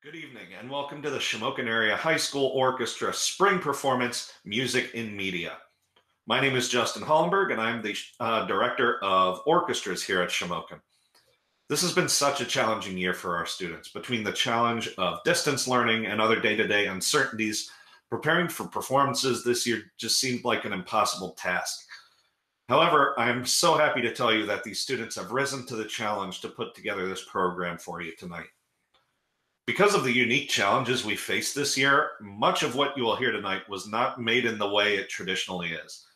Good evening and welcome to the Shamokin Area High School Orchestra Spring Performance Music in Media. My name is Justin Hollenberg and I'm the Director of Orchestras here at Shamokin. This has been such a challenging year for our students. Between the challenge of distance learning and other day-to-day uncertainties, preparing for performances this year just seemed like an impossible task. However, I'm so happy to tell you that these students have risen to the challenge to put together this program for you tonight. Because of the unique challenges we faced this year, much of what you will hear tonight was not made in the way it traditionally is,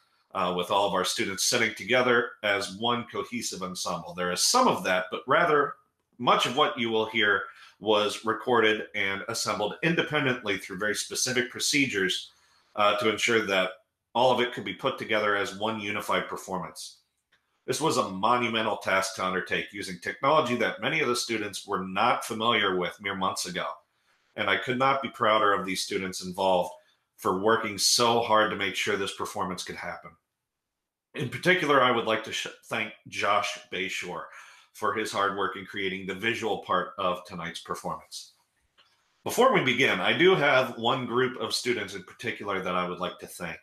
with all of our students sitting together as one cohesive ensemble. There is some of that, but rather much of what you will hear was recorded and assembled independently through very specific procedures to ensure that all of it could be put together as one unified performance. This was a monumental task to undertake using technology that many of the students were not familiar with mere months ago. And I could not be prouder of these students involved for working so hard to make sure this performance could happen. In particular, I would like to thank Josh Bayshore for his hard work in creating the visual part of tonight's performance. Before we begin, I do have one group of students in particular that I would like to thank.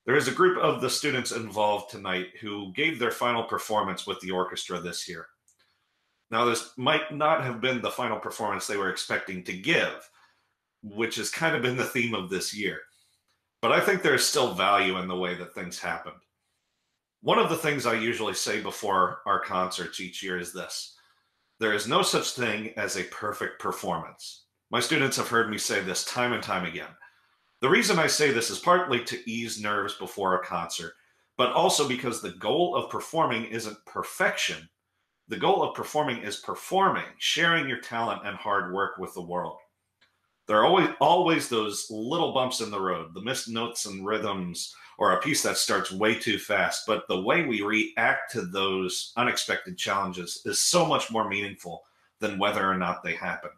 There is a group of the students involved tonight who gave their final performance with the orchestra this year. Now, this might not have been the final performance they were expecting to give, which has kind of been the theme of this year. But I think there's still value in the way that things happened. One of the things I usually say before our concerts each year is this: there is no such thing as a perfect performance. My students have heard me say this time and time again. The reason I say this is partly to ease nerves before a concert, but also because the goal of performing isn't perfection. The goal of performing is performing, sharing your talent and hard work with the world. There are always those little bumps in the road, the missed notes and rhythms, or a piece that starts way too fast, but the way we react to those unexpected challenges is so much more meaningful than whether or not they happened.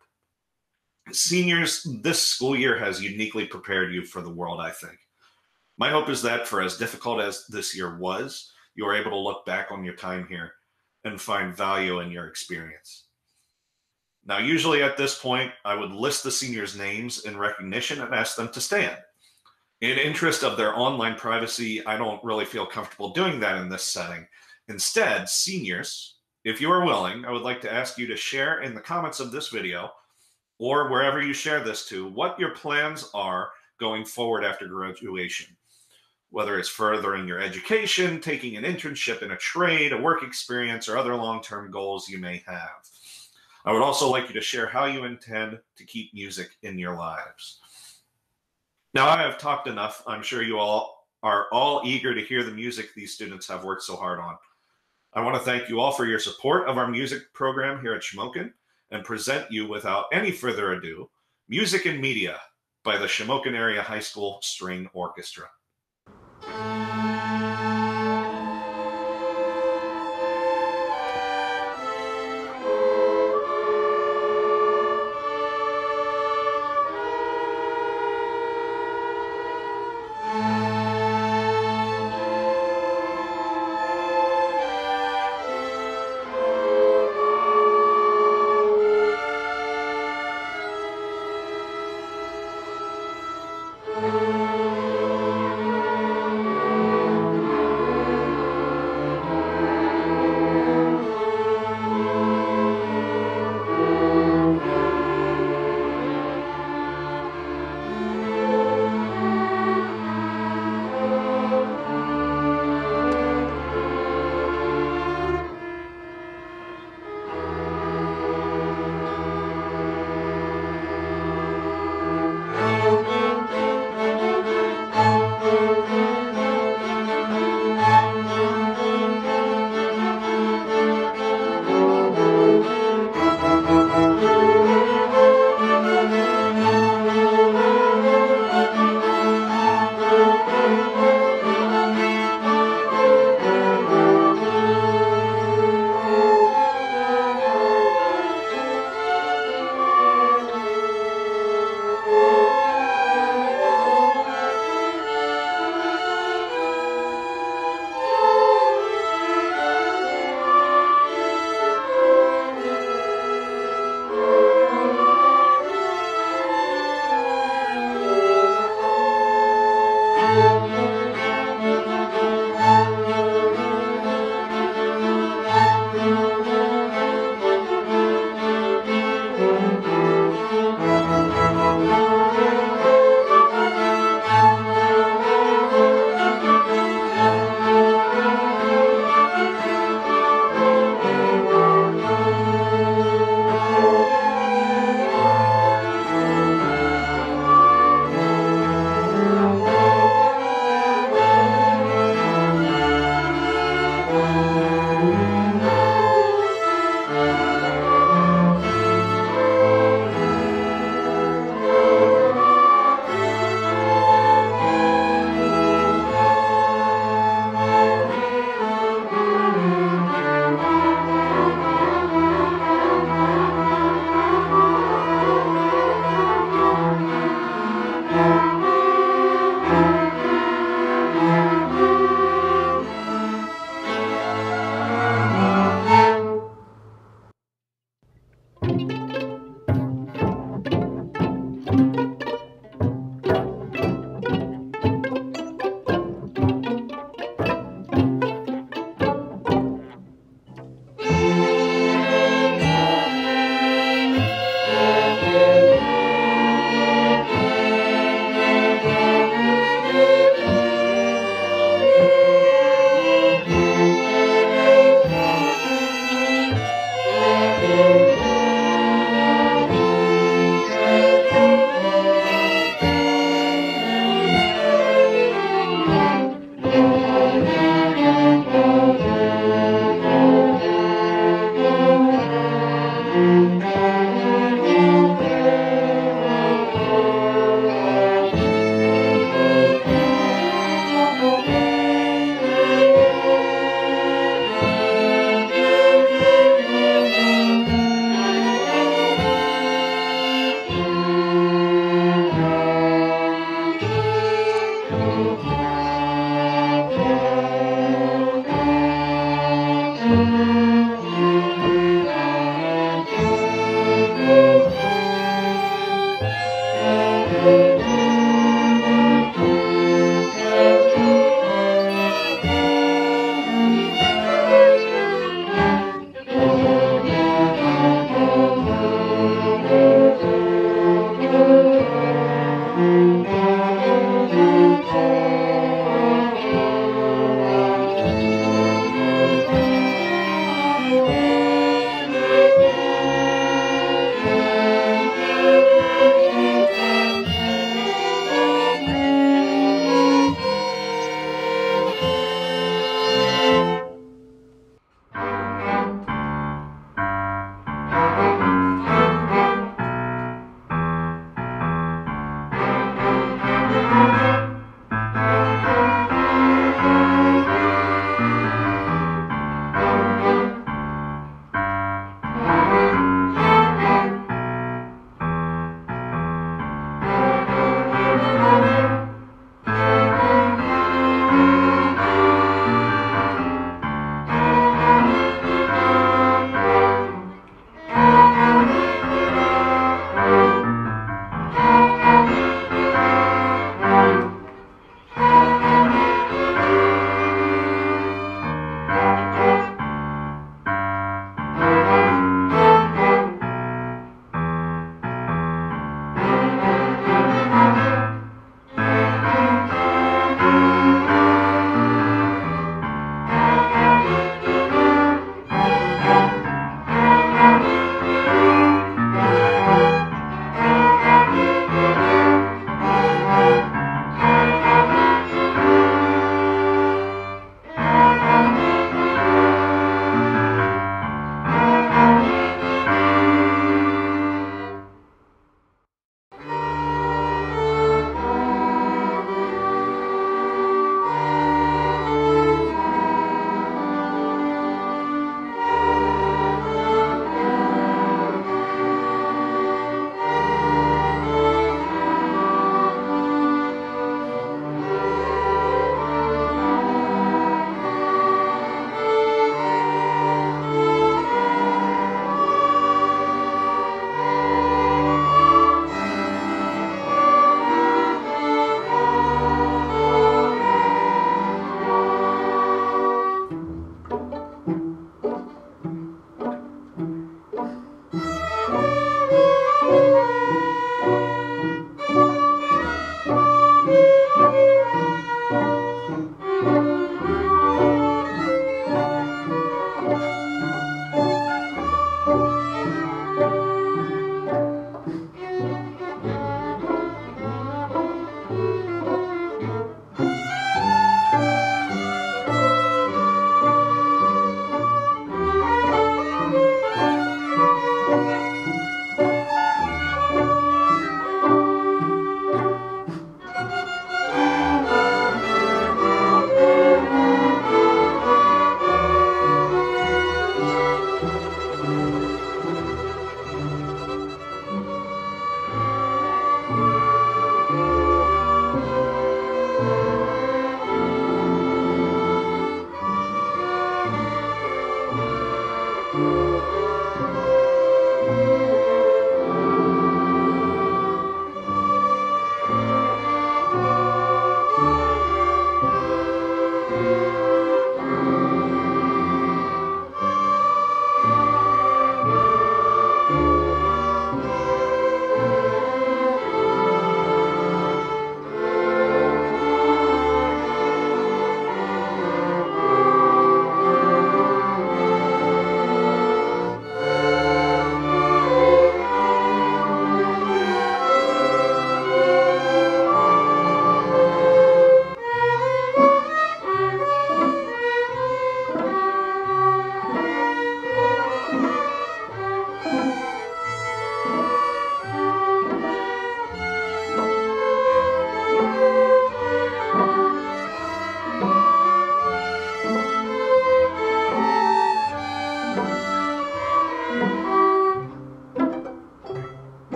Seniors, this school year has uniquely prepared you for the world, I think. My hope is that for as difficult as this year was, you are able to look back on your time here and find value in your experience. Now, usually at this point, I would list the seniors' names in recognition and ask them to stand. In interest of their online privacy, I don't really feel comfortable doing that in this setting. Instead, seniors, if you are willing, I would like to ask you to share in the comments of this video or wherever you share this to, what your plans are going forward after graduation. Whether it's furthering your education, taking an internship in a trade, a work experience, or other long-term goals you may have. I would also like you to share how you intend to keep music in your lives. Now, I have talked enough. I'm sure you all are eager to hear the music these students have worked so hard on. I want to thank you all for your support of our music program here at Shamokin, and present you, without any further ado, Music and Media by the Shamokin Area High School String Orchestra.